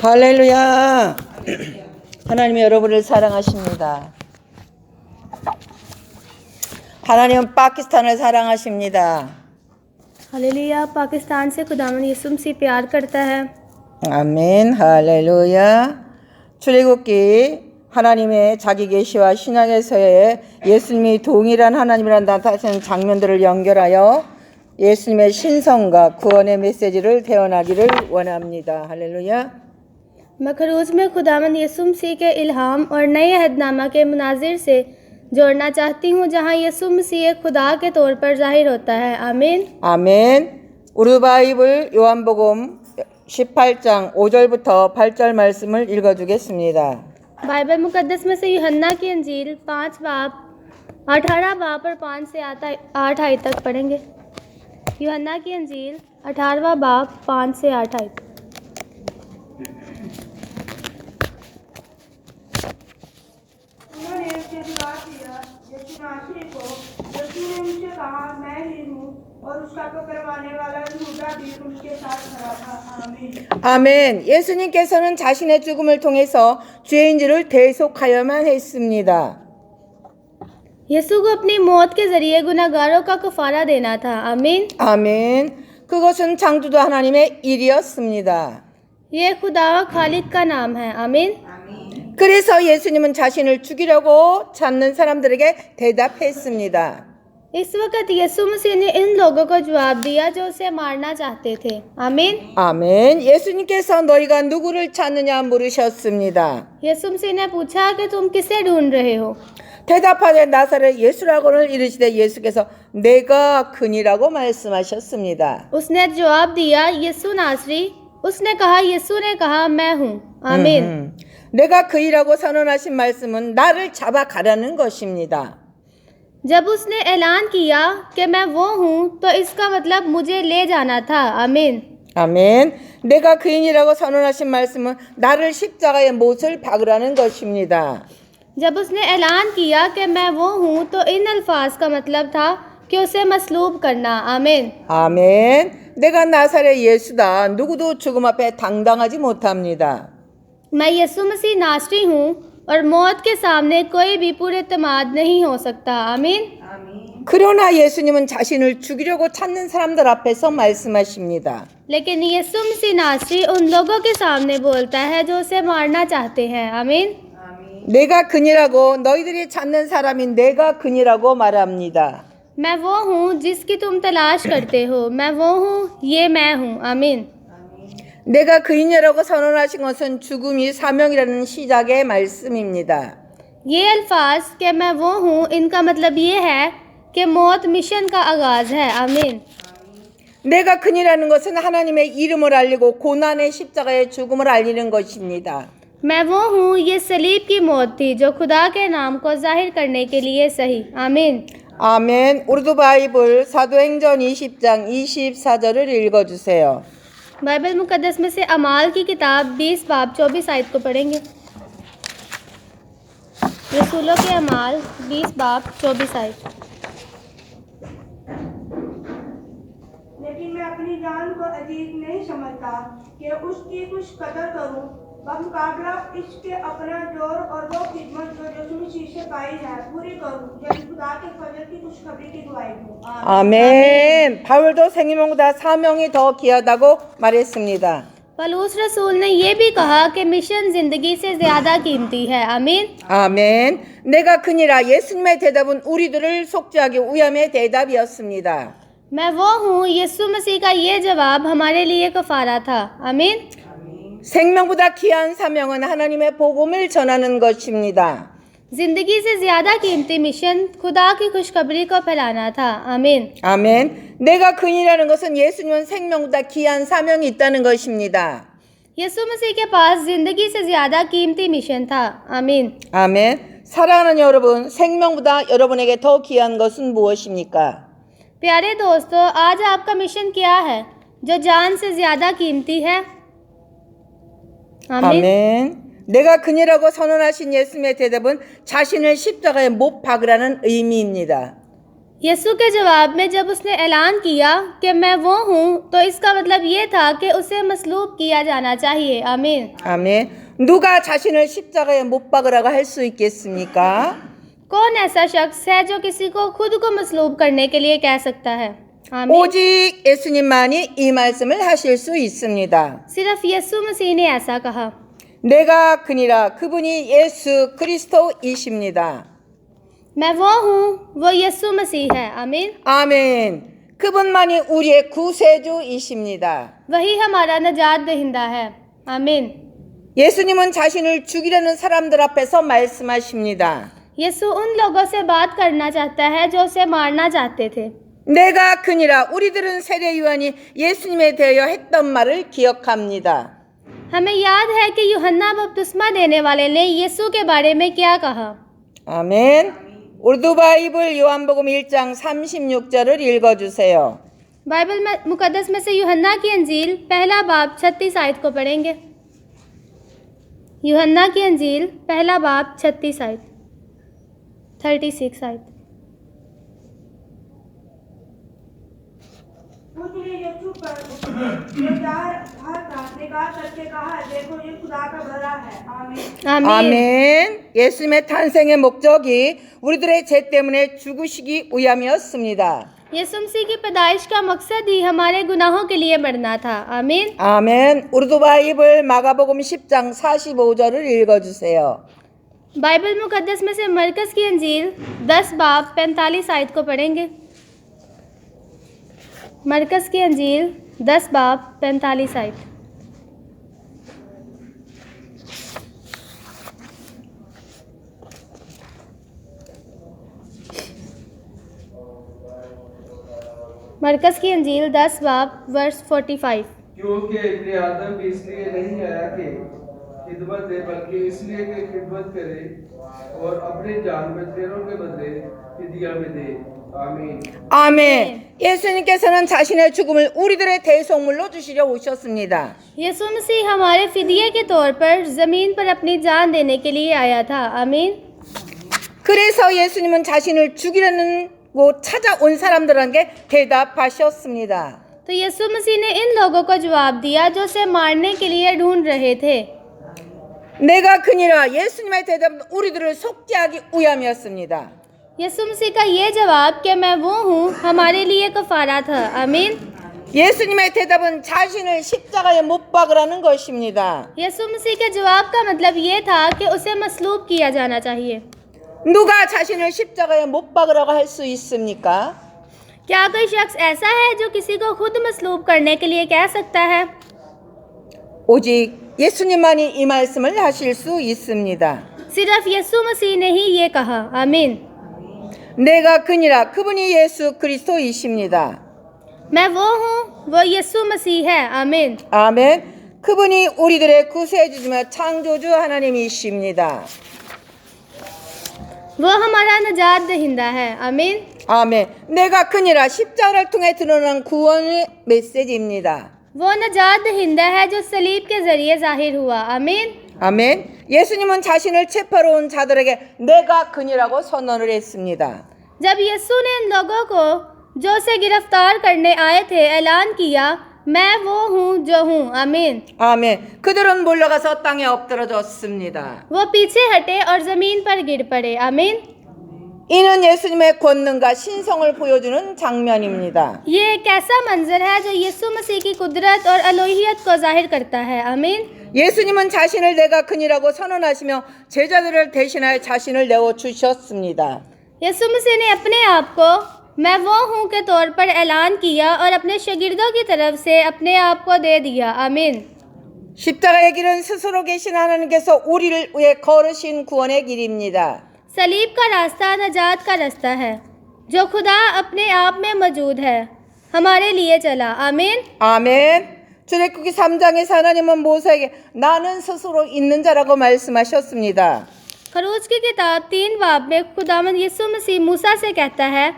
할렐루야. 하나님이 여러분을 사랑하십니다. 하나님은 파키스탄을 사랑하십니다. हालेलुया। पाकिस्तान से खुदावंद यीशु मसीह प्यार करता है। 아멘. 할렐루야. 출애굽기 하나님의 자기 계시와 신약에서의 예수님이 동일한 하나님이라는 나타나시는 장면들을 연결하여 예수님의 신성과 구원의 메시지를 태어나기를 원합니다. 할렐루야. मखरूज में खुदावंद यीशु मसीह के इल्हाम और नए अहदनामा के मुनाजिर से जोड़ना चाहती हूँ, जहाँ यीशु मसीह एक खुदा के तौर पर जाहिर होता है। आमीन। 아멘. 우리 바이블 요한복음 18장 5절부터 8절 말씀을 읽어주겠습니다. बाइबल मुकद्दस में से यूहन्ना की अंजील 18 बाब और 5 से 8 आयत तक पढ़ेंगे। यूहन्ना की अंजील 18वां बाब 5 से 8 आयत। उन्होंने उससे जवाब दिया, यीशु नासरी को। यीशु ने उनसे कहा, मैं ही हूँ, और उसका पकड़वाने वाला यहूदा भी उनके साथ खड़ा था। आमीन। 아멘. 예수님께서는 자신의 죽음을 통해서 죄인들을 대속하여만 했습니다. यीशु को अपनी मौत के जरिए गुनहगारों का कफारा देना था। आमीन। 아멘. 그것은 창조주 하나님의 일이었습니다. ये खुदा खालिद का नाम है। आमीन। 그래서 예수님은 자신을 죽이려고 찾는 사람들에게 대답했습니다. इस वक्त यीशु मसीह ने इन लोगों को जवाब दिया जो उसे मारना चाहते थे। आमीन। 아멘. 예수님께서 너희가 누구를 찾느냐 물으셨습니다. यीशु मसीह ने पूछा कि तुम किसे ढूंढ रहे हो। 대답하되 나사렛 예수라고를 이르시되 예수께서 내가 그니라고 말씀하셨습니다. उसने जवाब दिया, यीशु नासरी। उसने कहा, यीशु ने कहा, मैं हूँ। आमीन। 내가 그이라고 선언하신 말씀은 나를 잡아가라는 것입니다. जब उसने ऐलान किया कि मैं वो हूँ, तो इसका मतलब मुझे ले जाना था। आमीन। 아멘. 내가 그인이라고 선언하신 말씀은 나를 십자가에 못을 박으라는 것입니다. जब उसने ऐलान किया कि मैं वो हूँ, तो इन अल्फाज का मतलब था कि उसे मसलूब करना। आमीन। 아멘. 내가 나사렛 예수다. 누구도 죽음 앞에 당당하지 못합니다. मैं यीशु मसीह नासरी हूँ और मौत के सामने कोई भी पूरे एतमाद नहीं हो सकता। आमीन। 그러나 예수님은 자신을 죽이려고 찾는 사람들 앞에서 말씀하십니다. लेकिन यीशु मसीह नासरी उन लोगों के सामने बोलता है जो उसे मारना चाहते हैं। आमीन। 내가 그니라고 너희들이 찾는 사람이 내가 그니라고 말합니다. मैं वो हूँ जिसकी तुम तलाश करते हो। मैं वो हूँ, ये मैं हूँ। आमीन। 내가 그인이라고 선언하신 것은 죽음이 사명이라는 시작의 말씀입니다. ये अल्फाज कि मैं वो हूँ, इनका मतलब ये है कि मौत मिशन का आगाज है। आमीन। 내가 그니라는 것은 하나님의 이름을 알리고 고난의 십자가의 죽음을 알리는 것입니다. मैं वो हूँ, ये सलीब की मौत थी जो खुदा के नाम को जाहिर करने के लिए सही। आमीन। 아멘. 우르두 바이블 사도행전 20장 24절을 읽어주세요. बाइबल मुकद्दस में से अमाल की किताब 20 बाब 24 आयत को पढ़ेंगे। रसूलों के अमाल 20 बाब 24 आयत। लेकिन मैं अपनी जान को अजीज नहीं समझता कि उसकी कुछ कदर करूं, बमुकाबला इसके अपना जोर और वो खिदमत जो यीशु मसीह से पाई है पूरी करूं, जब खुदा के फजल की खुशखबरी की दुआई दूं। 아멘. 바울도 생명보다 사명이 더 귀하다고 말했습니다. पलूस रसूल ने ये भी कहा कि मिशन जिंदगी से ज्यादा कीमती है। आमीन। 아멘. 내가 그니라 예수님의 대답은 우리들을 속죄하기 위함의 대답이었습니다. मैं वो हूँ, यीशु मसीह का ये जवाब हमारे लिए कफारा था। आमीन। 생명보다 귀한 사명은 하나님의 복음을 전하는 것입니다. जिंदगी से ज्यादा कीमती मिशन खुदा की खुशखबरी को फैलाना था। आमीन। 아멘. 내가 그인이라는 것은 예수님은 생명보다 귀한 사명이 있다는 것입니다. यीशु मसीह के पास जिंदगी से ज्यादा कीमती मिशन था। आमीन। 아멘. 사랑하는 여러분, 생명보다 여러분에게 더 귀한 것은 무엇입니까? प्यारे दोस्तों, आज आपका मिशन क्या है जो जान से ज्यादा कीमती है? आमीन। 아멘. 내가 그니라고 선언하신 예수님의 대답은 자신을 십자가에 못 박으라는 의미입니다. यीशु के जवाब में जब उसने ऐलान किया कि मैं वो हूँ, तो इसका मतलब ये था कि उसे मसलूब किया जाना चाहिए। आमीन। 아멘. 누가 자신을 십자가에 못 박으라고 할 수 있겠습니까? कौन ऐसा शख्स है जो किसी को खुद को मसलूब करने के लिए कह सकता है? आमीन। 오직 예수님만이 이 말씀을 하실 수 있습니다. सिर्फ यीशु मसीह ने ऐसा कहा। 내가 그니라 그분이 예수 그리스도이십니다. मैं वो हूँ, वो यीशु मसीह है। आमीन। 아멘. 그분만이 우리의 구세주이십니다. वही हमारा नजात दहिंदा है। आमीन। 예수님은 자신을 죽이려는 사람들 앞에서 말씀하십니다. यीशु उन लोगों से बात करना चाहता है जो उसे मारना चाहते थे। 내가 그니라 우리들은 세례 요한이 예수님에 대하여 했던 말을 기억합니다. हमें याद है कि यूहन्ना बपतिस्मा देने वाले ने यीशु के बारे में क्या कहा। 아멘. 우르두 바이블 요한복음 1장 36절을 읽어주세요. बाइबल में मुकद्दस में से यूहन्ना की अंजील पहला बाब 36 आयत को पढ़ेंगे। यूहन्ना की अंजील पहला बाब 36 आयत 36 आयत। उसने यीशु पर जो जा रहा था निगाह करके कहा, देखो ये खुदा का बड़ा है। आमीन। आमीन। 아멘. 예수님의 탄생의 목적이 우리들의 죄 때문에 죽으시기 위함이었습니다. यीशु मसीह की पैदाइश का मकसद ही हमारे गुनाहों के लिए मरना था। आमीन। 아멘. 우르두 바이블 마가복음 10장 45절을 읽어주세요. बाइबल मुकद्दस में से मरकस की अंजील 10 बाब 45 आयत को पढ़ेंगे। मरकस की अंजील 10 बाब 45 आयत। मरकस की अंजील 10 बाब वर्स 45। क्योंकि इब्ने आदम इसलिए नहीं आया कि खिदमत दे, बल्कि इसलिए कि खिदमत करे और अपने जान बखेरों के बदले फिदिया में दे। आमीन। 아멘. 예수님께서는 자신의 죽음을 우리들의 대속물로 주시려 오셨습니다. यीशु मसीह हमारे फिदिये के तौर पर ज़मीन पर अपनी जान देने के लिए आया था। आमीन। 그래서 예수님은 자신을 죽이려는 곳 찾아온 사람들에게 대답하셨습니다. तो यीशु मसीह ने इन लोगों को जवाब दिया जो उसे मारने के लिए ढूंढ रहे थे। 내가 그니라 예수님의 대답은 우리들을 속죄하기 위함이었습니다. यीशु मसीह का ये जवाब कि मैं वो हूँ हमारे लिए कफारा था। आमीन। 예수님의 대답은 자신을 십자가에 못 박으라는 것입니다. यीशु मसीह के जवाब का मतलब ये था कि उसे मसलूब किया जाना चाहिए। 누가 자신을 십자가에 못 박으라고 할 수 있습니까? क्या कोई शख्स ऐसा है जो किसी को खुद मसलूब करने के लिए कह सकता है? 오직 예수님만이 이 말씀을 하실 수 있습니다. सिर्फ यीशु मसीह ने ही ये कहा। आमीन। 내가 그니라 그분이 예수 그리스도이십니다. मैं वो हूँ, वो यीशु मसीह है। आमीन। 아멘. 그분이 우리들의 구세주이며 창조주 하나님이십니다. वो हमारा नजात दहिंदा है। आमीन। 아멘. 내가 그니라 십자가를 통해 드러난 구원의 메시지입니다. वो नजात दहिंदा है जो सलीब के जरिए जाहिर हुआ। आमीन। 아멘. 예수님은 자신을 체포하러 온 자들에게 내가 그니라고 선언을 했습니다. जब यीशु ने इन लोगों को जो उसे गिरफ्तार करने आए थे ऐलान किया, मैं वो हूँ जो हूँ। आमीन। 아멘. 그들은 몰려가서 땅에 엎드러졌습니다. वो पीछे हटे और जमीन पर गिर पड़े। आमीन। 이는 예수님의 권능과 신성을 보여주는 장면입니다. ये एक ऐसा मंजर है जो यीशु मसीह की कुदरत और अलूहियत को जाहिर करता है। आमीन। 예수님은 자신을 내가 그니라고 선언하시며 제자들을 대신하여 자신을 내어 주셨습니다. यीशु मसीह ने अपने आप को मैं वो हूँ के तौर पर ऐलान किया और अपने शागिर्दों की तरफ से अपने आप को दे दिया। आमीन। 십자가의 길은 스스로 계신 하나님께서 우리를 위해 걸으신 구원의 길입니다. सलीब का रास्ता नजात का रास्ता है जो खुदा अपने आप में मौजूद है, हमारे लिए चला। आमीन। 아멘. 출애굽기 3장에서 하나님은 모세에게 나는 스스로 있는 자라고 말씀하셨습니다. खरूज की किताब 3 बाब में खुदावंद यीशु मसीह मूसा से कहता है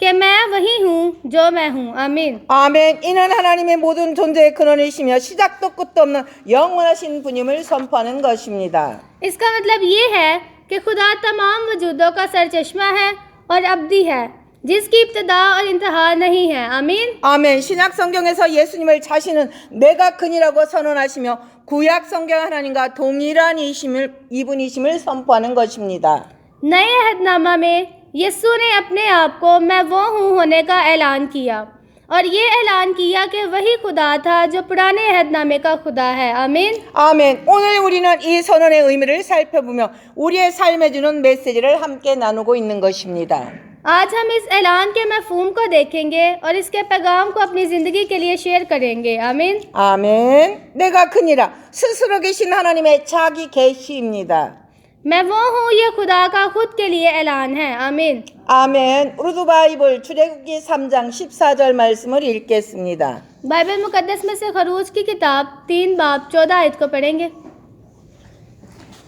कि मैं वही हूँ जो मैं हूँ। आमीन। 아멘. 이는 하나님의 모든 존재의 근원이시며 시작도 끝도 없는 영원하신 분임을 선포하는 것입니다. इसका मतलब ये है कि खुदा तमाम वजूदों का सरचश्मा है और अब्दी है। जिसकी इब्तदा और इंतहा नहीं है। आमीन। 아멘. 신약 성경에서 예수님을 자신은 내가 그니라고 선언하시며 구약 성경 하나님과 동일한 이분이심을 선포하는 것입니다. नए अहदनामा में यीशु ने अपने आप को मैं वो हूँ होने का ऐलान किया और ये ऐलान किया कि वही खुदा था जो पुराने अहदनामे का खुदा है। आमीन। 아멘. 오늘 우리는 이 선언의 의미를 살펴보며 우리의 삶에 주는 메시지를 함께 나누고 있는 것입니다. आज हम इस ऐलान के मफहूम को देखेंगे और इसके पैगाम को अपनी ज़िंदगी के लिए शेयर करेंगे। आमीन। 아멘. 내가 그니라. 스스로 계신 하나님의 자기 계시입니다. मैं वो हूँ ये खुदा का खुद के लिए ऐलान है। आमीन। 아멘. 우르두 바이블 출애굽기 3장 14절 말씀을 읽겠습니다. बाइबल मुकद्दस में से खरूज की किताब 3 बाब 14 आयत को पढ़ेंगे।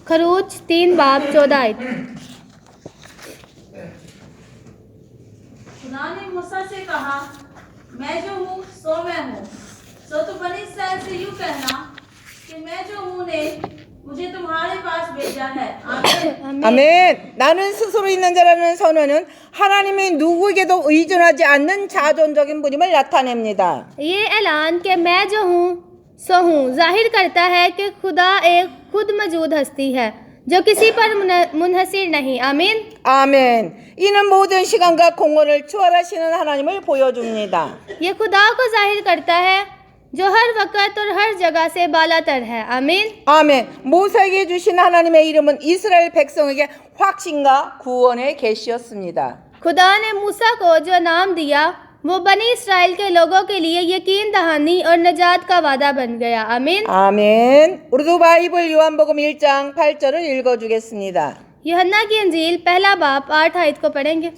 खरूज 3 बाब 14 आयत। खुदा ने मूसा से कहा, मैं जो हूँ सो मैं हूँ। सो तो बनी इस्राएल से यूँ कहना कि मैं जो हूँ ने मुझे तुम्हारे पास भेजा है। आमीन। 아멘. 나는 스스로 있는 자라는 선언은 하나님이 누구에게도 의존하지 않는 자존적인 분임을 ना타냅니다. ये ऐलान कि मैं जो हूँ सो हूँ जाहिर करता है कि खुदा एक खुद मौजूद हस्ती है जो किसी पर मुनहसिर नहीं। आमीन। 아멘. 이는 모든 시간과 공간을 초월하시는 하나님을 보여줍니다. ये खुदा को जाहिर करता है जो हर वक़्त और हर जगह से बालातर है। आमीन। 아멘. 모세에게 주신 하나님의 이름은 이스라엘 백성에게 확신과 구원의 계시였습니다. खुदा ने मूसा को जो नाम दिया वो बनी इस्राएल के लोगों के लिए यकीन दहानी और नजात का वादा बन गया। आमीन। 아멘. 우르두 바이블 요한복음 1장 8절을 읽어주겠습니다. यूहन्ना की अंजील पहला बाब 8 आयत को पढ़ेंगे।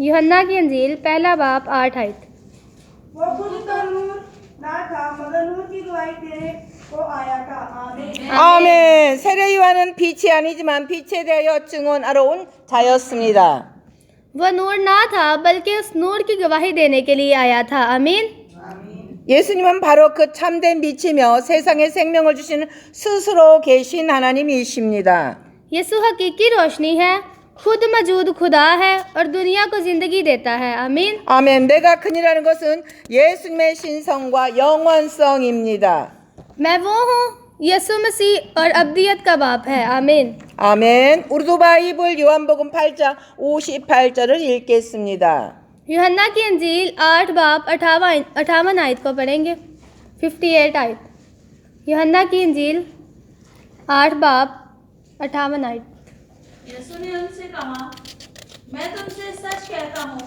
यूहन्ना की अंजील पहला बाब 8 आयत। वो खुद तो नूर ना था मगर नूर की गवाही देने को आया था। आमीन। 아멘. 세례 요한은 빛이 아니지만 빛에 대하여 증언하러 온 자였습니다. वो नूर ना था बल्कि उस नूर की गवाही देने के लिए आया था। आमीन। 예수님은 바로 그 참된 빛이며 세상에 생명을 주시는 스스로 계신 하나님이십니다. यीशु हकीकी रोशनी है, खुद मौजूद खुदा है और दुनिया को जिंदगी देता है। आमीन। 아멘. 내가 그니라는 것은 예수님의 신성과 영원성입니다. मैं वो हूँ यीशु मसीह और अब्दियत का बाप है। आमीन। 아멘. 우르두 바이블 요한복음 8장 58절을 읽겠습니다. यूहन्ना की अंजील 8 बाब 58 आयत को पढ़ेंगे। 58 आयत। यूहन्ना की अंजील 8 बाब 58 आयत। यीशु ने उनसे कहा, मैं तुमसे सच कहता हूँ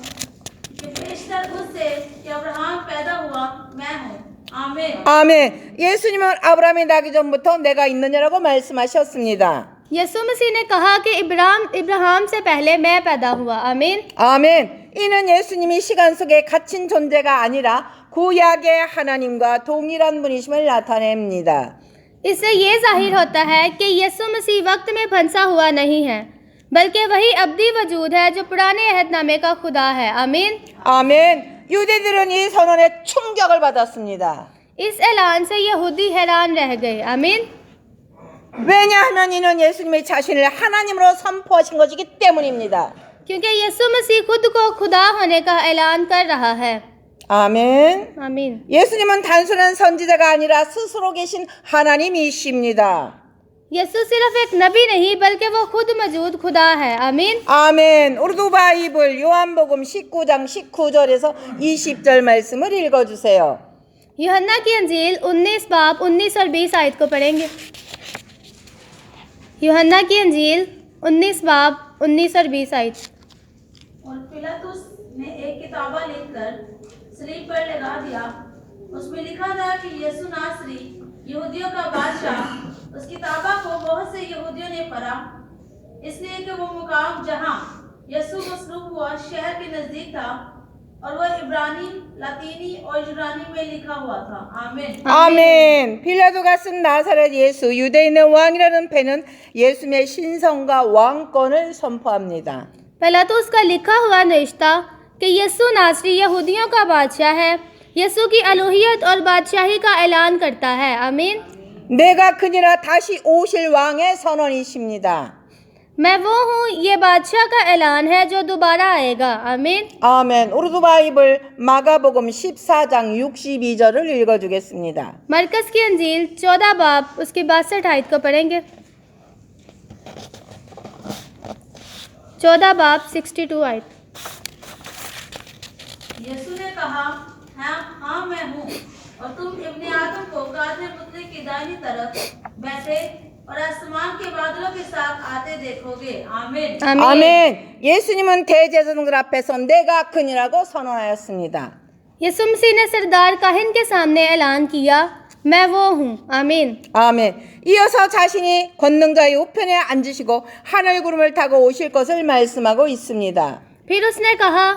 कि बेशतर उससे कि अब्राहम पैदा हुआ मैं हूँ। आमीन। 아멘. 예수님은 아브라함이 나기 전부터 내가 있느냐라고 말씀하셨습니다. यीशु मसीह ने कहा कि इब्राहिम से पहले मैं पैदा हुआ। आमीन। 아멘. 이는 예수님이 시간 속에 갇힌 존재가 아니라 구약의 하나님과 동일한 분이심을 나타냅니다. इससे ये जाहिर होता है कि यीशु मसीह वक्त में फंसा हुआ नहीं है बल्कि वही अब्दी वजूद है जो पुराने अहदनामे का खुदा है। आमीन। 아멘. 유대들은 이 선언에 충격을 받았습니다. इस ऐलान से यहूदी हैरान रह गए। आमीन। 왜냐하면 이는 예수님의 자신을 하나님으로 선포하신 것이기 때문입니다. क्योंकि यीशु मसीह खुद को खुदा होने का ऐलान कर रहा है। 아멘. आमीन। 예수님은 단순한 선지자가 아니라 스스로 계신 하나님이십니다. यीशु सिर्फ एक नबी नहीं बल्कि वो खुद मौजूद खुदा है। आमीन। 아멘. 우르두 바이블 요한복음 19장 19절에서 20절 말씀을 읽어주세요. यूहन्ना की अंजील 19 बाब 19 और 20 आयत को पढ़ेंगे। यूहन्ना की अंजील 19 बाब 19 और 20 आयत। और पिलातुस ने एक किताबा लिखकर सलीब पर लगा दिया। उसमें लिखा था कि यीशु नासरी यहूदियों का बादशाह। उस किताबा को बहुत से यहूदियों ने पढ़ा, इसलिए कि वो मुकाम जहाँ यीशु मसलूब हुआ शहर के नजदीक था और वह इब्रानी, लातीनी और यूनानी में लिखा हुआ था। आमीन। 아멘. 빌라도가 쓴 나사렛 예수 유대인의 왕이라는 패는 예수님의 신성과 왕권을 선포합니다. पिलातुस का लिखा हुआ निश्ता कि यीशु नासरी यहूदियों का बादशाह है यीशु की अलूहियत और बादशाही का ऐलान करता है। आमीन। 내가 그니라 다시 오실 왕의 선언이십니다. मैं वो हूँ, ये बादशाह का ऐलान है जो दोबारा आएगा। आमीन। 아멘. 우르두 바이블 마가복음 14장 62절을 읽어주겠습니다. मरकस की अंजील 14 बाब उसकी 62 आयत को पढ़ेंगे। 14 बाब 62 आयत। यीशु ने कहा, हाँ मैं हूँ, और तुम इब्ने आदम को कादर पुतले की दाहिनी तरफ बैठे और आसमान के बादलों के साथ आते देखोगे। आमीन। 아멘. 예수님은 대제사장들 앞에서 내가 그니라고 선언하였습니다. यीशु मसीह ने सरदार काहिन के सामने ऐलान किया, मैं वो हूँ। आमीन। 아멘. 이어서 자신이 권능자의 우편에 앉으시고 하늘 구름을 타고 오실 것을 말씀하고 있습니다. फिर उसने कहा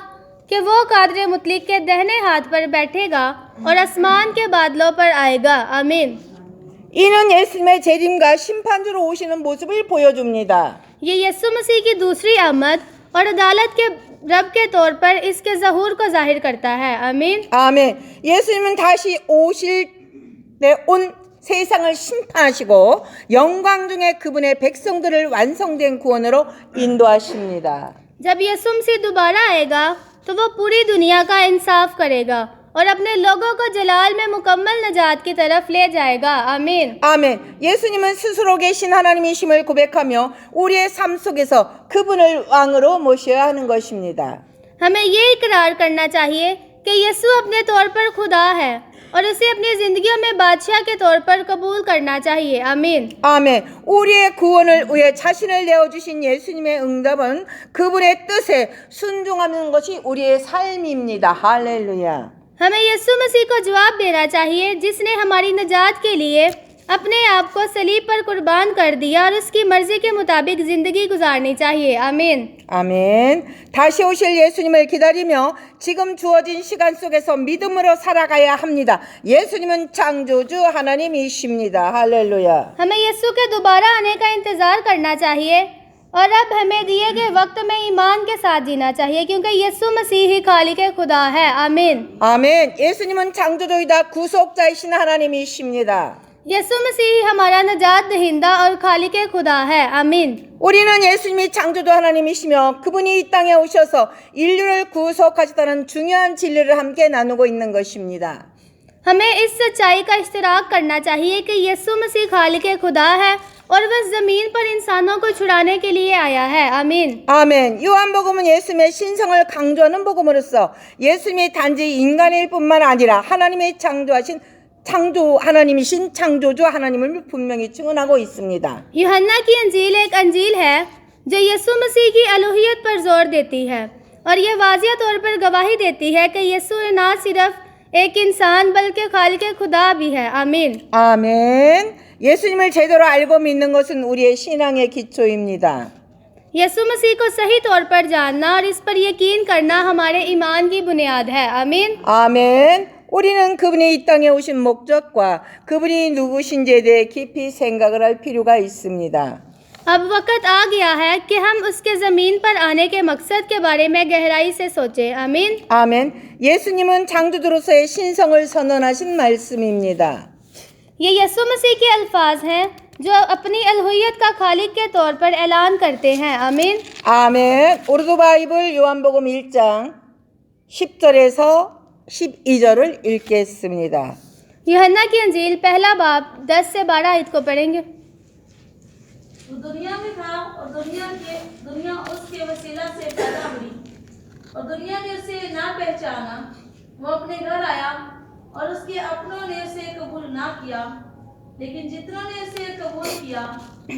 कि वो कादर मुतलिक के दाहिने हाथ पर बैठेगा और आसमान के बादलों पर आएगा। आमीन। 이는 예수님의 재림과 심판주로 오시는 모습을 보여줍니다. ये यीशु मसीह की दूसरी आमद और अदालत के रब के तौर पर इसके ज़हूर को जाहिर करता है। आमीन। 아멘. 예수님은 다시 오실 때 온 세상을 심판하시고 영광 중에 그분의 백성들을 완성된 구원으로 인도하십니다. जब यीशु मसीह दोबारा आएगा तो वो पूरी दुनिया का इंसाफ करेगा और अपने लोगों को जलाल में मुकम्मल नजात की तरफ ले जाएगा। आमीन। 아멘. 예수님은 스스로 계신 하나님이심을 고백하며 우리의 삶 속에서 그분을 왕으로 모셔야 하는 것입니다. हमें ये इकरार करना चाहिए कि यीशु अपने तौर पर खुदा है और उसे अपनी ज़िंदगियों में बादशाह के तौर पर कबूल करना चाहिए। आमीन। 아멘. 우리의 구원을 위해 자신을 내어주신 예수님의 응답은 그분의 뜻에 순종하는 것이 우리의 삶입니다. 할렐루야. हमें यीशु मसीह को जवाब देना चाहिए जिसने हमारी निजात के लिए अपने आप को सलीब पर कुर्बान कर दिया और उसकी मर्जी के मुताबिक ज़िंदगी गुजारनी चाहिए। आमीन। 아멘. 다시 오실 예수님을 기다리며 지금 주어진 시간 속에서 믿음으로 살아가야 합니다. 예수님은 창조주 하나님이십니다. 할렐루야. हमें यीशु के दोबारा आने का इंतज़ार करना चाहिए और अब हमें दिए गए वक्त में ईमान के साथ जीना चाहिए क्योंकि यीशु मसीह ही खालिक खुदा है। आमीन। 아멘. 예수님은 창조주이다 구속자이신 하나님이십니다. यीशु मसीह हमारा नजात दहिंदा और खालिक खुदा है। आमीन। 우리는 예수님이 창조주 하나님이시며 그분이 이 땅에 오셔서 인류를 구속하시다는 중요한 진리를 함께 나누고 있는 것입니다. हमें इस सच्चाई का इश्तराक करना चाहिए कि यीशु मसीह खालिक खुदा है और वह ज़मीन पर इंसानों को छुड़ाने के लिए आया है। आमीन। 아멘. 요한복음은 예수님의 신성을 강조하는 복음으로서 예수님이 단지 인간일 뿐만 아니라 하나님의 하나님이신 창조주 하나님을 분명히 증언하고 있습니다. यूहन्ना की अंजील एक अंजील है जो यीशु मसीह की अलूहियत पर जोर देती है और ये वाज़िह तौर पर गवाही देती है कि यीशु न सिर्फ एक इंसान बल्कि खालिक खुदा भी है। आमीन। 아멘. 예수님을 제대로 알고 믿는 것은 우리의 신앙의 기초입니다. यीशु मसीह को सही तौर पर जानना और इस पर यकीन करना हमारे ईमान की बुनियाद है। आमीन। 아멘. 우리는 그분이 이 땅에 오신 목적과 그분이 누구신지에 대해 깊이 생각을 할 필요가 있습니다. अब वक्त आ गया है कि हम उसके ज़मीन पर आने के मकसद के बारे में गहराई से सोचें। आमीन। 아멘. 예수님은 창조주로서의 신성을 선언하신 말씀입니다. ये यीशु मसीह के अल्फाज हैं जो अपनी अलहुयत का खालिक के तौर पर ऐलान करते हैं। आमीन। 아멘. 우르두 바이블 요한복음 1장 10절에서 12절을 읽겠습니다. यूहन्ना की अंजील पहला बाब 10 से 12 आयत को पढ़ेंगे। वो दुनिया में था और दुनिया उसके वसीला से पैदा हुई और दुनिया ने उसे ना पहचाना। वो अपने घर आया और उसके अपनों ने उसे कबूल ना किया, लेकिन जितनों ने उसे कबूल किया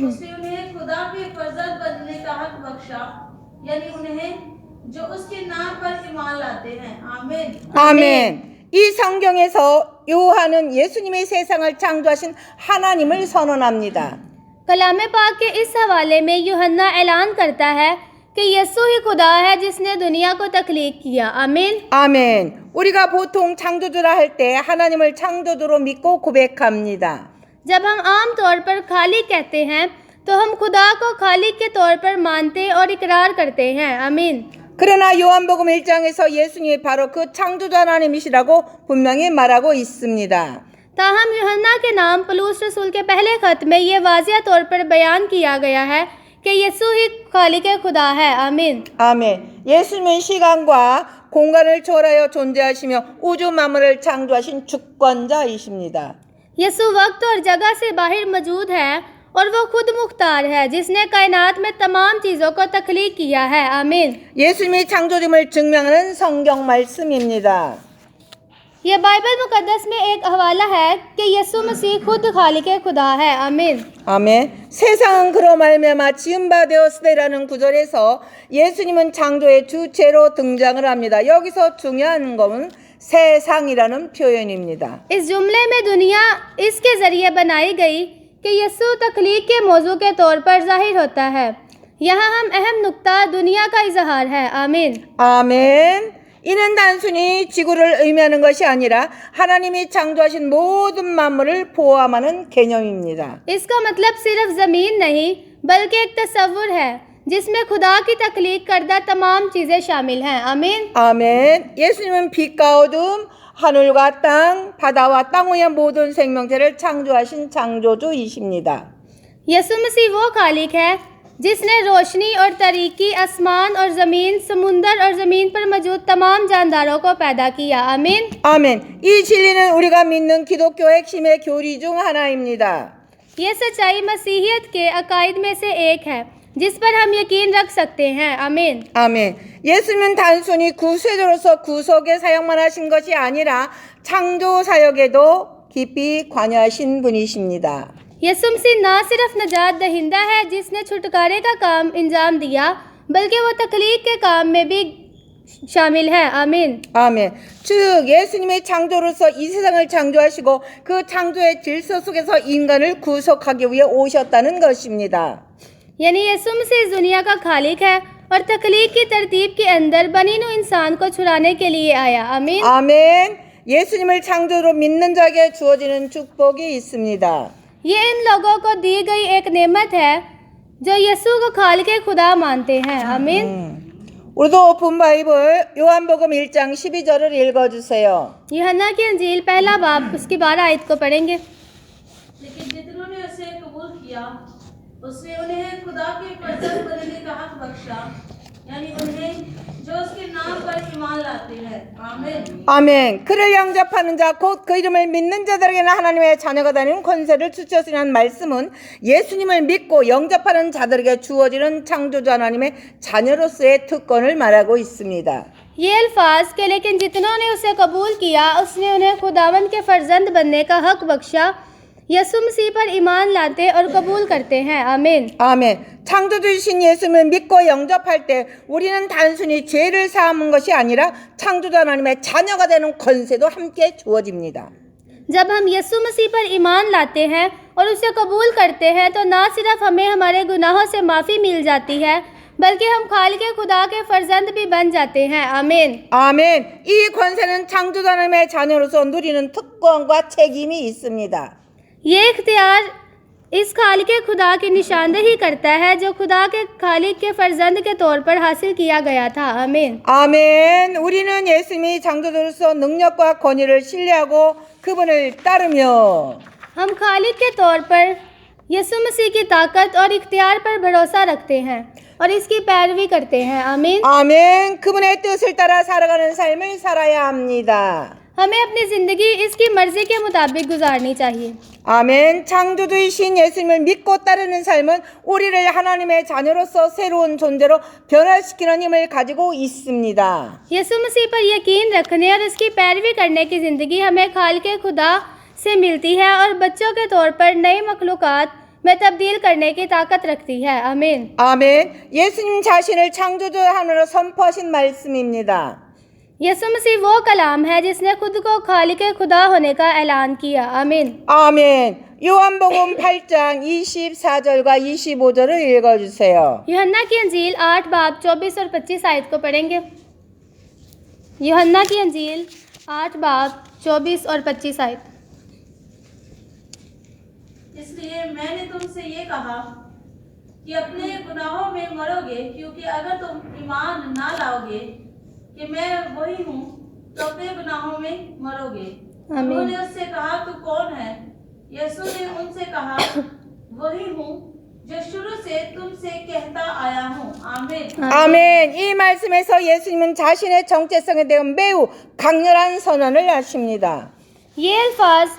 उसने उन्हें खुदा के फर्जंद बनने का हक बख्शा, यानी उन्हें जो उसके नाम पर ईमान लाते हैं। आमीन। 아멘. 이 성경에서 요한은 예수님의 세상을 창조하신 하나님을 선언합니다. कलाम पाक के इस हवाले में यूहन्ना ऐलान करता है कि यीशु ही खुदा है जिसने दुनिया को तख्लीक किया। आमीन। 아멘. 우리가 보통 창조주라 할 때 하나님을 창조주로 믿고 고백합니다. जब हम आम तौर पर खालिक कहते हैं तो हम खुदा को खालिक के तौर पर मानते और इकरार करते हैं। आमीन। 그러나 요한복음 1장에서 예수님이 바로 그 창조주 하나님이시라고 분명히 말하고 있습니다. ताहम यूहन्ना के नाम पलूस रसूल के पहले खत में ये वाज़िह तौर पर बयान किया गया है कि यीशु ही खालिक खुदा है। आमीन। 아멘. 예수님은 시간과 공간을 초월하여 존재하시며 우주 만물을 창조하신 주권자이십니다. यीशु वक्त और जगह से बाहर मौजूद है और वो खुद मुख्तार है जिसने कायनात में तमाम चीज़ों को तख्लीक किया है। आमीन। 예수님이 창조됨을 증명하는 성경 말씀입니다. ये बाइबल मुकद्दस में एक हवाला है कि यीशु मसीह खुद खालिक खुदा है। आमीन। 아멘. 세상은 그로 말미암아 지은 바 되었으되라는 구절에서 예수님은 창조의 주체로 등장을 합니다. 여기서 중요한 것은 세상이라는 표현입니다. इस जुमले में दुनिया इसके ज़रिए बनाई गई कि यीशु तख्लीक के मौजू के तौर पर ज़ाहिर होता है। यहाँ हम अहम नुक्ता दुनिया का इजहार है। आमीन। 아멘. 이는 단순히 지구를 의미하는 것이 아니라 하나님이 창조하신 모든 만물을 포함하는 개념입니다. इसका मतलब सिर्फ ज़मीन नहीं बल्कि एक तस्वुर है जिसमें खुदा की तख्लीक करदा तमाम चीज़ें शामिल हैं। आमीन। 아멘. 예수님은 빛과 어둠, 하늘과 땅, 바다와 땅 위의 모든 생명체를 창조하신 창조주이십니다. यीशु मसीह वो खालिक है जिसने रोशनी और तारीकी, आसमान और ज़मीन, समुंदर और ज़मीन पर मौजूद तमाम जानदारों को पैदा किया। आमीन। 아멘. 이 진리는 우리가 믿는 기독교 핵심의 교리 중 하나입니다. ये सच्चाई मसीहियत के अकायद में से एक है जिस पर हम यकीन रख सकते हैं। आमीन। 아멘. 예수님은 단순히 구세주로서 구속에 사역만 하신 것이 아니라 창조 사역에도 깊이 관여하신 분이십니다. यीशु मसीह ना सिर्फ नजात दहिंदा है जिसने छुटकारे का काम इंजाम दिया बल्कि वो तख्लीक के काम में भी शामिल है। आमीन। 아멘. 즉 예수님의 창조로서 이 세상을 창조하시고 그 창조의 질서 속에서 인간을 구속하기 위해 오셨다는 것입니다. यानी यीशु मसीह इस दुनिया का खालिक है और तख्लीक की तरतीब के अंदर बनी नू इंसान को छुड़ाने के लिए आया। आमीन। 아멘. 예수님을 창조로 믿는 자에게 주어지는 축복이 있습니다. ये इन लोगों को दी गई एक नेमत है जो यीशु को खालिक खुदा मानते हैं। आमीन। 우리도 오픈 바이블 요한복음 1장 12절을 읽어주세요. यूहन्ना की अंजील पहला बाब उसकी 12 आयत को पढ़ेंगे। लेकिन जितनों ने उसे कबूल किया उसने उन्हें खुदा के फर्जंद बनने का हक बख्शा, यानी उन्हें जो उसके नाम पर ईमान लाते हैं। आमीन। 아멘. 그를 영접하는 자 곧 그 이름을 믿는 자들에게는 하나님의 자녀가 되는 권세를 주셨으라는 말씀은 예수님을 믿고 영접하는 자들에게 주어지는 창조주 하나님의 자녀로서의 특권을 말하고 있습니다. ये अल्फाज के लेकिन जितनों ने उसे कबूल किया उसने उन्हें खुदावंद के फर्जंद बनने का हक बख्शा यीशु मसीह पर ईमान लाते और कबूल करते हैं। आमीन। 아멘. 창조주이신 예수님을 믿고 영접할 때 우리는 단순히 죄를 사함은 것이 아니라 창조주 하나님의 자녀가 되는 권세도 함께 주어집니다. जब हम यीशु मसीह पर ईमान लाते हैं और उसे कबूल करते हैं तो ना सिर्फ हमें हमारे गुनाहों से माफ़ी मिल जाती है बल्कि हम खालिक खुदा के फर्जंद भी बन जाते हैं। आमीन। 아멘. 이 권세는 창조주 하나님의 자녀로서 누리는 특권과 책임이 있습니다. ये इख्तियार इस खालिक खुदा की निशानदेही करता है जो खुदा के खालिक के फर्जंद के तौर पर हासिल किया गया था। आमीन। 아멘. 우리는 예수님이 창조주로서 능력과 권위를 신뢰하고 그분을 따르며 हम खालिक के तौर पर यीशु मसीह की ताकत और इख्तियार पर भरोसा रखते हैं और इसकी पैरवी करते हैं। आमीन। 아멘. 그분의 뜻을 따라 살아가는 삶을 살아야 합니다. हमें अपनी ज़िंदगी इसकी मर्ज़ी के मुताबिक गुजारनी चाहिए। 아멘. 창조주이신 예수님을 믿고 따르는 삶은 우리를 하나님의 자녀로서 새로운 존재로 변화시키는 힘을 가지고 있습니다. यीशु मसीह पर यकीन रखने और इसकी पैरवी करने की ज़िंदगी हमें खालिक खुदा से मिलती है और बच्चों के तौर पर नई मखलूक़ात में तब्दील करने की ताकत रखती है। आमीन। 아멘. 예수님 자신을 창조주 하나로 선포하신 말씀입니다. यीशु मसीह वो कलाम है जिसने खुद को खालिक खुदा होने का ऐलान किया। आमीन। 아멘. 요한복음 8장 24절과 25절을 읽어주세요. यूहन्ना की अंजील 8 बाब 24 और 25 आयत को पढ़ेंगे। यूहन्ना की अंजील 8 बाब 24 और 25 आयत। इसलिए मैंने तुमसे ये कहा कि अपने गुनाहों में मरोगे, क्योंकि अगर तुम ईमान ना लाओगे कि मैं वही हूँ तो अपने गुनाहों में मरोगे। आमीन। उन्होंने उससे कहा, तू कौन है? यीशु ने उनसे कहा, वही हूँ जो शुरू से तुमसे कहता आया हूँ। आमीन। 아멘. 이 말씀에서 예수님은 자신의 정체성에 대한 매우 강렬한 선언을 하십니다. ये अल्फाज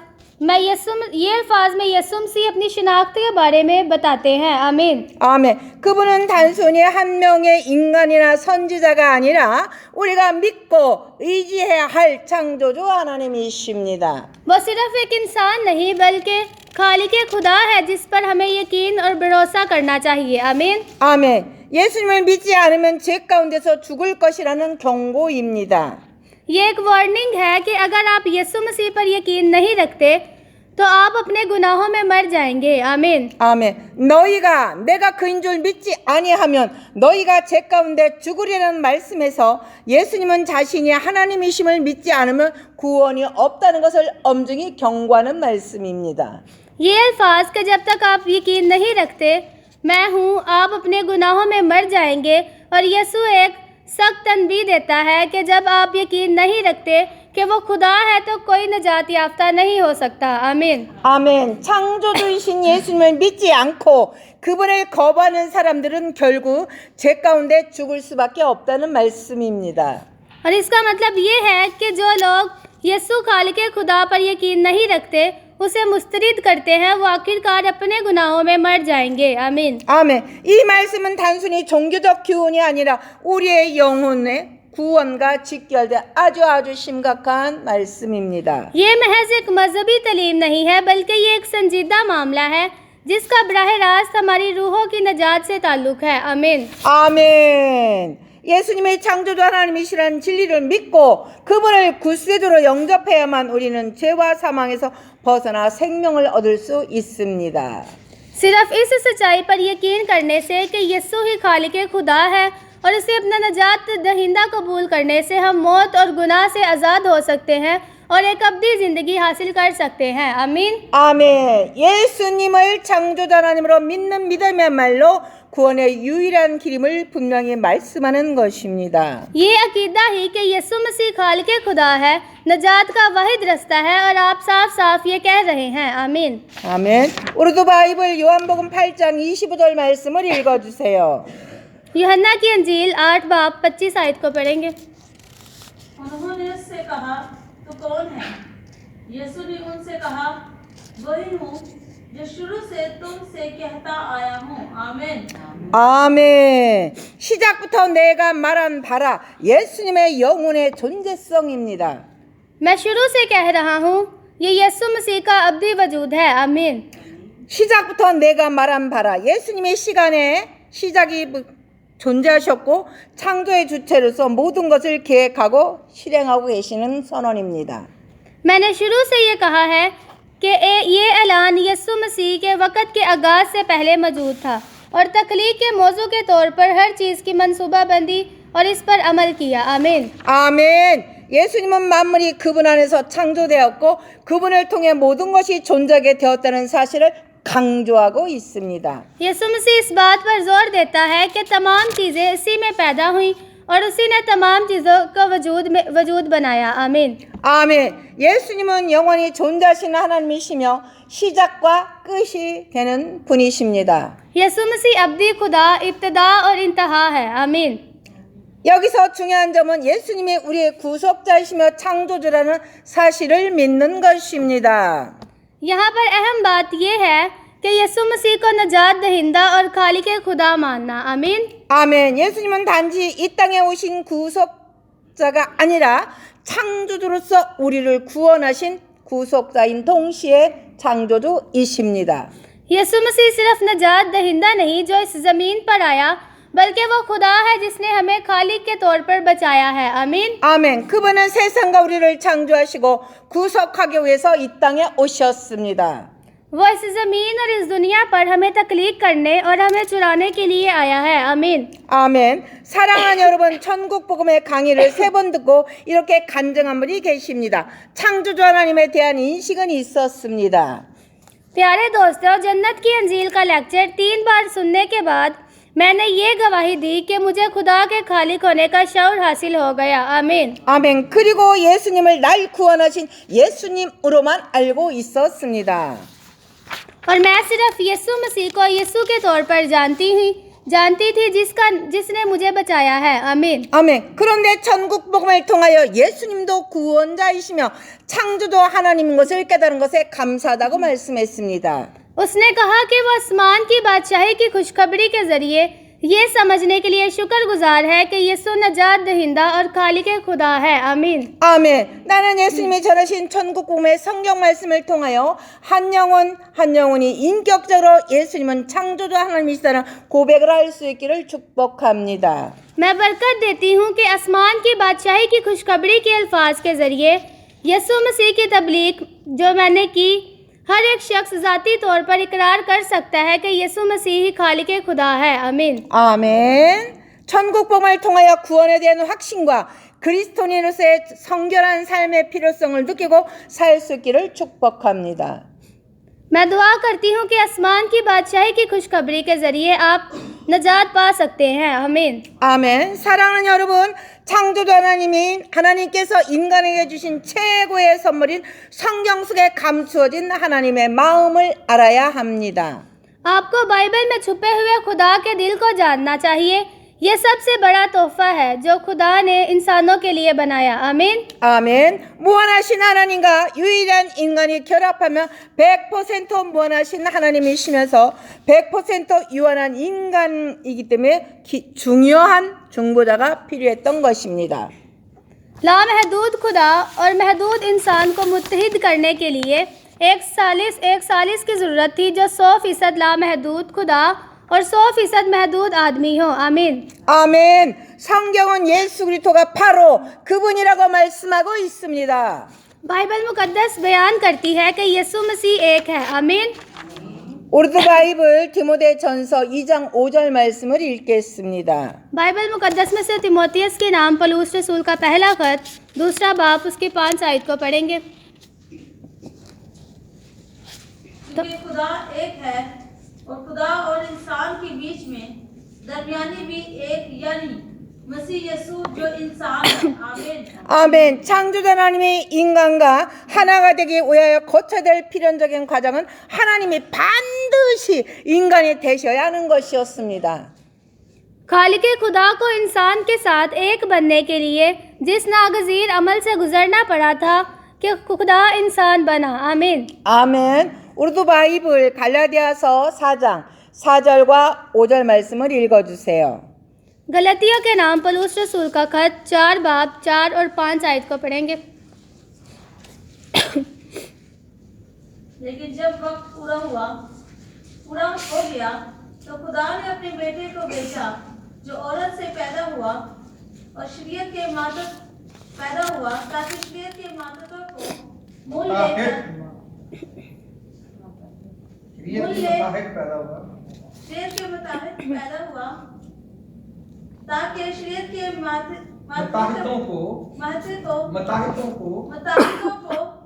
में यीशु मसीह अपनी शिनाख्त के बारे में बताते हैं। आमीन। 아멘. 그분은 단순히 한 명의 인간이나 선지자가 아니라 우리가 믿고 의지해야 할 창조주 하나님이십니다. वो सिर्फ एक इंसान नहीं बल्कि खालिक खुदा है जिस पर हमें यकीन और भरोसा करना चाहिए। आमीन। 아멘. 예수님을 믿지 않으면 죄 가운데서 죽을 것이라는 경고입니다. ये एक वार्निंग है कि अगर आप यीशु मसीह पर यकीन नहीं रखते तो आप अपने गुनाहों में मर जाएंगे। आमीन। 아멘. 너희가 내가 그인 줄 믿지 아니하면 너희가 죄 가운데 죽으리라는 말씀에서 예수님은 자신이 하나님이심을 믿지 않으면 구원이 없다는 것을 엄중히 경고하는 말씀입니다. ये अल्फाज का जब तक आप यकीन नहीं रखते मैं हूँ आप अपने गुनाहों में मर जाएंगे, और यीशु एक सख्त तनबीह देता है कि जब आप यकीन नहीं रखते कि वो खुदा है तो कोई नजात याफ्ता नहीं हो सकता। आमीन। 아멘. 창조주이신 예수님을 믿지 않고 그분을 거부하는 사람들은 결국 죄 가운데 죽을 수밖에 없다는 말씀입니다. और इसका मतलब ये है कि जो लोग यीशु खालिक खुदा पर यकीन नहीं रखते उसे मुस्तरिद करते हैं वो आखिरकार अपने गुनाहों में मर जाएंगे। आमीन। 아멘. 이 말씀은 단순히 종교적 교훈이 아니라 우리의 영혼의 구원과 직결된 아주 심각한 말씀입니다. ये महज एक मजहबी तालीम नहीं है बल्कि ये एक संजीदा मामला है जिसका बराह रास्त हमारी रूहों की नजात से ताल्लुक है। आमीन। 아멘. 예수님의 창조주 하나님이시라는 진리를 믿고 그분을 구세주로 영접해야만 우리는 죄와 사망에서 벗어나 생명을 얻을 수 있습니다. सिर्फ इस सच्चाई पर यकीन करने से कि यीशु ही खालिक खुदा है और उसे अपना नजात दहिंदा कबूल करने से हम मौत और गुनाह से आज़ाद हो सकते हैं और एक अब्दी ज़िंदगी हासिल कर सकते हैं। आमीन। 아멘. 예수님을 창조주 하나님으로 믿는 믿음이야말로 구원의 유일한 길임을 분명히 말씀하는 것입니다. ये अकीदा ही कि यीशु मसीह खालिक खुदा है नजात का वाहिद रास्ता है और आप साफ साफ ये कह रहे हैं। आमीन। 아멘. 우리도 바이블 요한복음 8장 25절 말씀을 읽어주세요. यूहन्ना की अंजील 8 बाब 25 आयत को पढ़ेंगे। उन्होंने उससे कहा, तू कौन है? यीशु ने उनसे कहा, वही हूँ जो शुरू से तुमसे कहता आया हूँ। आमीन। 아멘. 시작부터 내가 말한 바라 예수님의 영혼의 존재성입니다. मैं शुरू से कह रहा हूँ ये यीशु मसीह का अब्दी वजूद है। आमीन। 시작부터 내가 말한 바라 예수님의 시작이 존재하셨고 창조의 주체로서 모든 것을 계획하고 실행하고 계시는 선언입니다. मैंने शुरू से ये कहा है कि ये ऐलान यीशु मसीह के वक़्त के आगाज़ से पहले मौजूद था और तख्लीक के मौजू के तौर पर हर चीज़ की मनसूबाबंदी और इस पर अमल किया। आमीन। 아멘. 예수님은 만물이 그분 안에서 창조되었고 그분을 통해 모든 것이 존재하게 되었다는 사실을 강조하고 있습니다. यीशु मसीह इस बात पर जोर देता है कि तमाम चीज़ें इसी में पैदा हुई और उसी ने तमाम चीज़ों का वजूद बनाया। आमीन। 아멘. 예수님은 영원히 존재하시는 하나님이시며 시작과 끝이 되는 분이십니다. यीशु मसीह अब्दी खुदा इब्तिदा और इंतहा है। आमीन। 여기서 중요한 점은 예수님이 우리의 구속자이시며 창조주라는 사실을 믿는 것입니다. यहाँ पर अहम बात यह है कि यीशु मसीह को नजात दहिंदा और खालिक खुदा मानना। आमीन। 아멘. 예수님은 단지 이 땅에 오신 구속자가 아니라 창조주로서 우리를 구원하신 구속자인 동시에 창조주이십니다. यीशु मसीह सिर्फ नजात दहिंदा नहीं जो इस ज़मीन पर आया बल्कि वो खुदा है जिसने हमें खालिक के तौर पर बचाया है। आमीन। 아멘. 그분은 세상과 우리를 창조하시고 구속하기 위해서 이 땅에 오셨습니다. वो इस ज़मीन और इस दुनिया पर हमें तकलीफ करने और हमें चुराने के लिए आया है। आमीन। 아멘. 사랑하는 여러분, 천국 복음의 강의를 3번 듣고 이렇게 간증한 분이 계십니다. 창조주 하나님에 대한 인식은 있었습니다. प्यारे दोस्तों, जन्नत की अंजील का लेक्चर 3 बार सुनने के बाद मैंने ये गवाही दी कि मुझे खुदा के खालिक होने का शऊर हासिल हो गया। आमीन। 아멘. 그리고 예수님을 날 구원하신 예수님으로만 알고 있었습니다. और मैं सिर्फ यीशु मसीह को यीशु के तौर पर जानती थी जिसने मुझे बचाया है। आमीन। 아멘. 그런데 천국 복음을 통하여 예수님도 구원자이시며 창조주 하나님인 것을 깨달은 것에 감사하다고 말씀했습니다. उसने कहा कि वो आसमान की बादशाही की खुशखबरी के जरिए ये समझने के लिए शुक्रगुजार है कि यीशु नजात दहिंदा और खालिक खुदा है। आमीन। 아멘. 나는 예수님이 전하신 천국 복음의 성경 말씀을 통하여 한 영혼이 인격적으로 예수님은 창조주 하나님이시다는 고백을 할 수 있기를 축복합니다. मैं बरकत देती हूँ कि आसमान की बादशाही की खुशखबरी के अल्फाज के जरिए यीशु मसीह की तबलीग जो मैंने की, हर एक शख्स ज़ाती तौर पर इकरार कर सकता है कि यीशु मसीह ही खालिक खुदा है। आमीन। 아멘. 천국 복음을 통하여 구원에 대한 확신과 그리스도인으로서의 성결한 삶의 필요성을 느끼고 살 수 있기를 축복합니다. मैं दुआ करती हूँ कि आसमान की बादशाही की खुशखबरी के जरिए आप नजात पा सकते हैं। आमीन। 아멘. 사랑하는 여러분, 창조주 하나님께서 인간에게 주신 최고의 선물인 성경 속에 감추어진 하나님의 마음을 알아야 합니다. आपको बाइबल में छुपे हुए खुदा के दिल को जानना चाहिए। ये सबसे बड़ा तोहफा है जो खुदा ने इंसानों के लिए बनाया। आमीन। 아멘. 무한하신 하나님과 유일한 인간이 결합하면 100% 무한하신 하나님이시면서 100% 유한한 인간이기 때문에 중요한 중보자가 필요했던 것입니다. लामहदूद खुदा और महदूद इंसान को मुत्तहिद करने के लिए एक सालिस की ज़रूरत थी जो 100% लामहदूद खुदा और 100% महदूद आदमी हो। आमीन। 아멘. 성경은 예수 그리스도가 바로 그분이라고 말씀하고 있습니다. बाइबल मुकद्दस बयान करती है कि यीशु मसीह एक है। आमीन। 우르두 바이블 디모데전서 2장 5절 말씀을 읽겠습니다. बाइबल मुकद्दस में से तिमोथियस के नाम पौलुस रसूल का पहला खत, दूसरा बाब, उसकी 5 आयत को पढ़ेंगे। क्योंकि खुदा एक है और खुदा और इंसान के बीच में दरमियानी भी एक, यानी मसीह यीशु जो इंसान है। आमीन। 아멘. 창조자 하나님이 인간과 하나가 되기 위하여 거쳐야 될 필연적인 과정은 하나님이 반드시 인간이 되셔야 하는 것이었습니다. खालिक खुदा को इंसान के साथ एक बनने के लिए जिस नागज़ीर अमल से गुजरना पड़ा था कि खुदा इंसान बना। आमीन। 아멘. 우르두 바이블 갈라디아서 4장 4절과 5절 말씀을 읽어주세요. गलतियों के नाम पौलुस रसूल का खत 4 बाब 4 और 5 आयत को पढ़ेंगे। लेकिन जब वक्त पूरा हो गया तो खुदा ने अपने बेटे को भेजा जो औरत से पैदा हुआ और शरीयत के मातहत पैदा हुआ, ताकि शरीयत के मातहतों को मूल लेकर शरीयत के मुताबिक पैदा हुआ, ताकि शरीयत के मातहतों को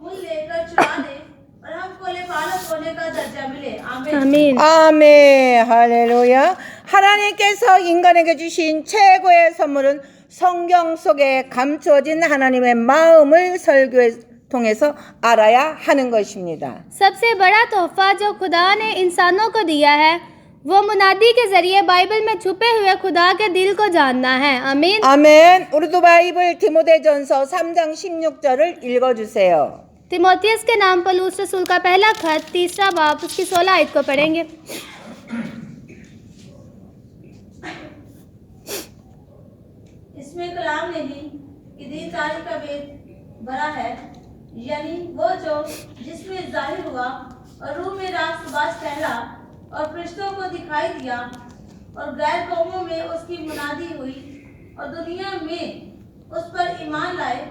मूल लेकर चुरा ले और हमको लेपालक होने का दर्जा मिले। आमीन। आमीन। 아멘. 할렐루야. 하나님께서 인간에게 주신 최고의 선물은 성경 속에 감추어진 하나님의 마음을 설교에 통해서 알아야 하는 것입니다. सबसे बड़ा तोहफा जो खुदा ने इंसानों को दिया है वो मुनादी के जरिए बाइबल में छुपे हुए खुदा के दिल को जानना है। आमीन। 아멘. 우르두 바이블 디모데전서 3장 16절을 읽어주세요. तिमोथियस के नाम पौलुस रसूल का पहला खत, तीसरा बाब, उसकी 16 आयत को पढ़ेंगे। इसमें कलाम नहीं कि दीन तारीख का वेद बड़ा है, यानी वो जो जिसमें जाहिर हुआ और रूह में रात सुबास फैला और फरिश्तों को दिखाई दिया और गैर कौमों में उसकी मुनादी हुई और दुनिया में उस पर ईमान लाए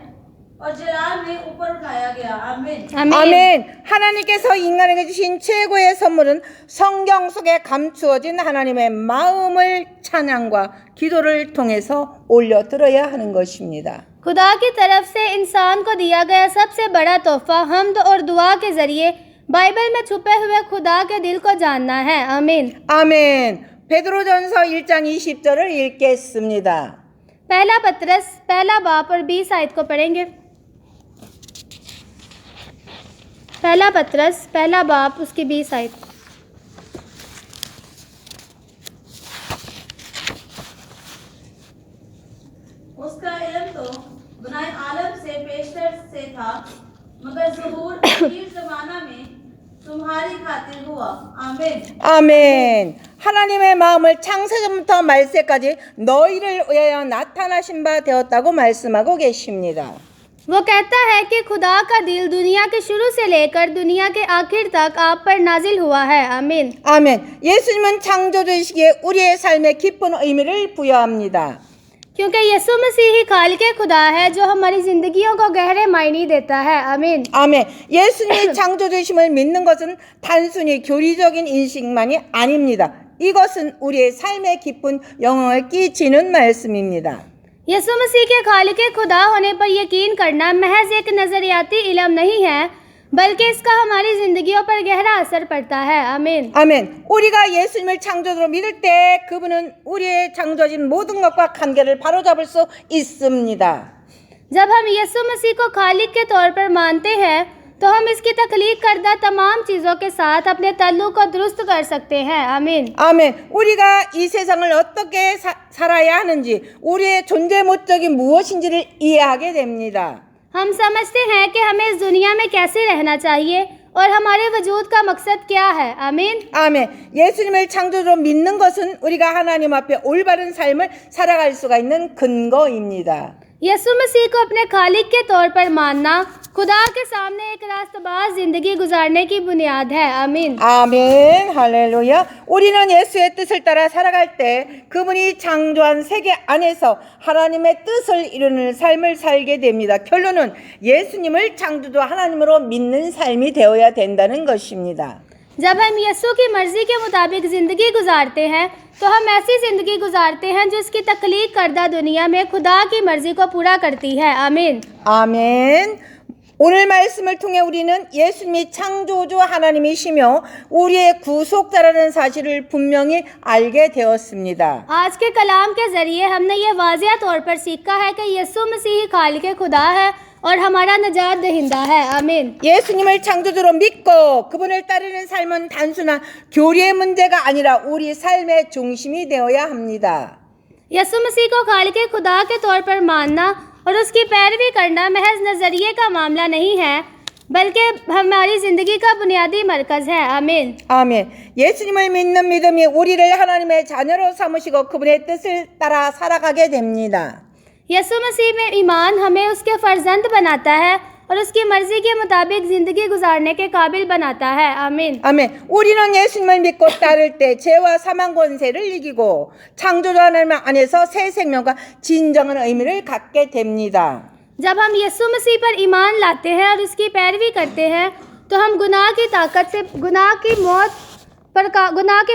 और जलाल में ऊपर उठाया गया। आमीन। 아멘. 하나님께서 인간에게 주신 최고의 선물은 성경 속에 감추어진 하나님의 마음을 찬양과 기도를 통해서 올려드려야 하는 것입니다. खुदा की तरफ से इंसान को दिया गया सबसे बड़ा तोहफा हम्द और दुआ के जरिए बाइबल में छुपे हुए खुदा के दिल को जानना है। आमीन। 아멘. 베드로전서 1장 20절을 읽겠습니다. पहला पत्रस पहला बाब और 20 आयत को पढ़ेंगे। पहला पत्रस पहला बाब, उसकी 20 आयत। तुम्हारी खातिर हुआ। आमीन। 아멘. 하나님의 마음을 창세전부터 말세까지 너희를 위하여 나타나신 바 되었다고 말씀하고 계십니다. वो कहता है कि खुदा का दिल दुनिया के शुरू से लेकर दुनिया के आखिर तक आप पर नाजिल हुआ है। आमीन। 아멘. 예수님은 창조주이시기에 우리의 삶에 깊은 의미를 부여합니다. क्योंकि यीशु मसीह ही खालिक़े खुदा है जो हमारी जिंदगियों को गहरे मायने देता है। आमीन। 아멘. 예수님이 창조주이심을 믿는 것은 단순히 교리적인 인식만이 아닙니다. 이것은 우리의 삶에 깊은 영향을 끼치는 말씀입니다. यीशु मसीह के खालिक़े खुदा होने पर यकीन करना महज एक नज़रियाती इल्म नहीं है, बल्कि इसका हमारी जिंदगियों पर गहरा असर पड़ता है। आमीन। 아멘. 우리가 예수님을 창조주로 믿을 때 그분은 우리의 창조진 모든 것과 관계를 바로잡을 수 있습니다. जब हम यीशु मसीह को खालिक के तौर पर मानते हैं तो हम इसकी तख्लीक करदा तमाम चीज़ों के साथ अपने तल्लुक को दुरुस्त कर सकते हैं। आमीन। 아멘. 우리가 이 세상을 어떻게 살아야 하는지, 우리의 존재 목적이 무엇인지를 이해하게 됩니다. हम समझते हैं कि हमें इस दुनिया में कैसे रहना चाहिए और हमारे वजूद का मकसद क्या है। आमीन। 아멘. 예수님을 창조주로 믿는 것은 우리가 하나님 앞에 올바른 삶을 살아갈 수가 있는 근거입니다. यीशु मसीह को अपने खालिक के तौर पर मानना खुदा के सामने एक रास्तबाज जिंदगी गुजारने की बुनियाद है। आमीन। 아멘. 할렐루야. 우리는 예수의 뜻을 따라 살아갈 때 그분이 창조한 세계 안에서 하나님의 뜻을 이루는 삶을 살게 됩니다. 결론은 예수님을 창조주 하나님으로 믿는 삶이 되어야 된다는 것입니다. जब हम यीशु की मर्जी के मुताबिक ज़िंदगी गुजारते हैं तो हम ऐसी ज़िंदगी गुजारते हैं जो इसकी तख्लीक करदा दुनिया में खुदा की मर्जी को पूरा करती है। आमीन। 아멘. 오늘 말씀을 통해 우리는 예수님이 창조주 하나님이시며 우리의 구속자라는 사실을 분명히 알게 되었습니다. आज के कलाम के ज़रिए हमने ये वाज़िया तौर पर सीखा है कि यीशु मसीह खालिक़े खुदा है और हमारा निजात दहिंदा है। आमीन। 예수님을 창조주로 믿고 그분을 따르는 삶은 단순한 교리의 문제가 아니라 우리 삶의 중심이 되어야 합니다. यीशु मसीह को खालिक़े खुदा के तौर पर मानना और उसकी पैरवी करना महज नज़रिए का मामला नहीं है, बल्कि हमारी ज़िंदगी का बुनियादी मरकज़ है। आमीन। 아멘. 예수님을 믿는 믿음이 우리를 하나님의 자녀로 삼으시고 그분의 뜻을 따라 살아가게 됩니다. यीशु मसीह में ईमान हमें उसके फर्जंद बनाता है और उसकी मर्जी के मुताबिक ज़िंदगी गुजारने के काबिल बनाता है। आमीन। 아멘. 우리는 예수님을 믿고 따를 때 죄와 사망 권세를 이기고 창조주 하나님 안에서 새 생명과 진정한 의미를 갖게 됩니다. जब हम यीशु मसीह पर ईमान लाते हैं और उसकी पैरवी करते हैं तो हम गुनाह की ताकत से गुनाह की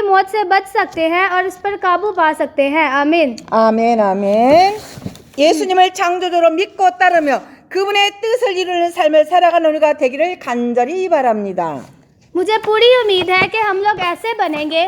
मौत से बच सकते हैं और उस पर काबू पा सकते हैं। आमीन। 아멘. 아멘. 예수님을 창조주로 믿고 따르며 그분의 뜻을 이루는 삶을 살아가는 우리가 되기를 간절히 바랍니다. मुझे पूरी उम्मीद है कि हम लोग ऐसे बनेंगे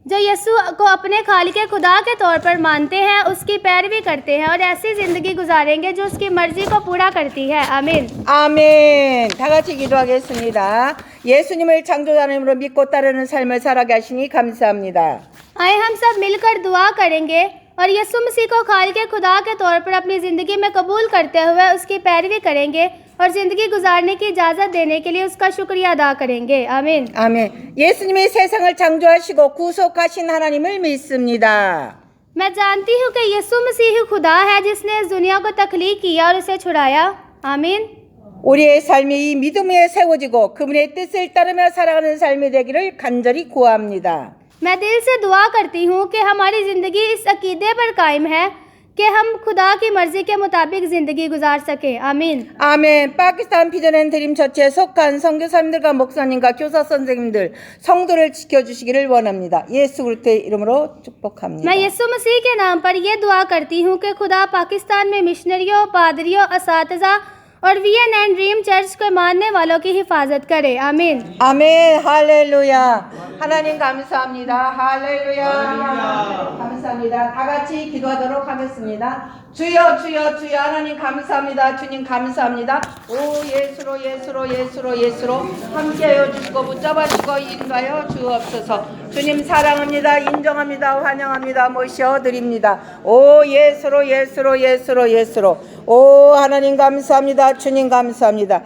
जो यीशु को अपने खालिक़े खुदा के तौर पर मानते हैं, उसकी पैरवी करते हैं और ऐसी ज़िंदगी गुजारेंगे जो उसकी मर्जी को पूरा करती है। आमीन। 아멘. 다 같이 기도하겠습니다. 예수님을 창조주 하나님으로 믿고 따르는 삶을 살아가게 하시니 감사합니다. आए हम सब मिलकर दुआ करेंगे और यीशु मसीह को खालिक़े खुदा के तौर पर अपनी ज़िंदगी में कबूल करते हुए उसकी पैरवी करेंगे और ज़िंदगी गुजारने की इजाज़त देने के लिए उसका शुक्रिया अदा करेंगे। आमीन। 아멘. 예수님이 세상을 창조하시고 구속하신 하나님을 믿습니다. मैं जानती हूँ कि यीशु मसीह ही खुदा है जिसने इस दुनिया को तख्लीक किया और उसे छुड़ाया। आमीन। 우리의 삶이 이 믿음 위에 세워지고 그분의 뜻을 따르며 살아가는 삶이 되기를 간절히 구합니다. मैं दिल से दुआ करती हूँ कि हमारी ज़िंदगी इस अकीदे पर कायम है कि हम खुदा की मर्ज़ी के मुताबिक ज़िंदगी गुजार सकें। आमीन। 아멘. 파키스탄 비전 앤 드림 처치에 속한 선교사님들과 목사님과 교사 선생님들, 성도를 지켜주시기를 원합니다. 예수 그리스도의 이름으로 축복합니다. मैं यीशु मसीह के नाम पर यह दुआ करती हूँ कि खुदा पाकिस्तान में मिशनरियों, पादरियों, असातिज़ा और VNN ड्रीम चर्च को मानने वालों की हिफाजत करे। आमीन। 아멘. 할렐루야. 하나님 감사합니다. 할렐루야. 감사합니다. 다 같이 기도하도록 하겠습니다. 주여 주여 주여 하나님 감사합니다. 주님 감사합니다. 오 예수로 예수로 예수로 예수로 함께하여 주시고 붙잡아 주시고 인도하여 주옵소서. 주님 사랑합니다. 인정합니다. 환영합니다. 모셔드립니다. 오 예수로 예수로 예수로 예수로 오 하나님 감사합니다. 주님 감사합니다.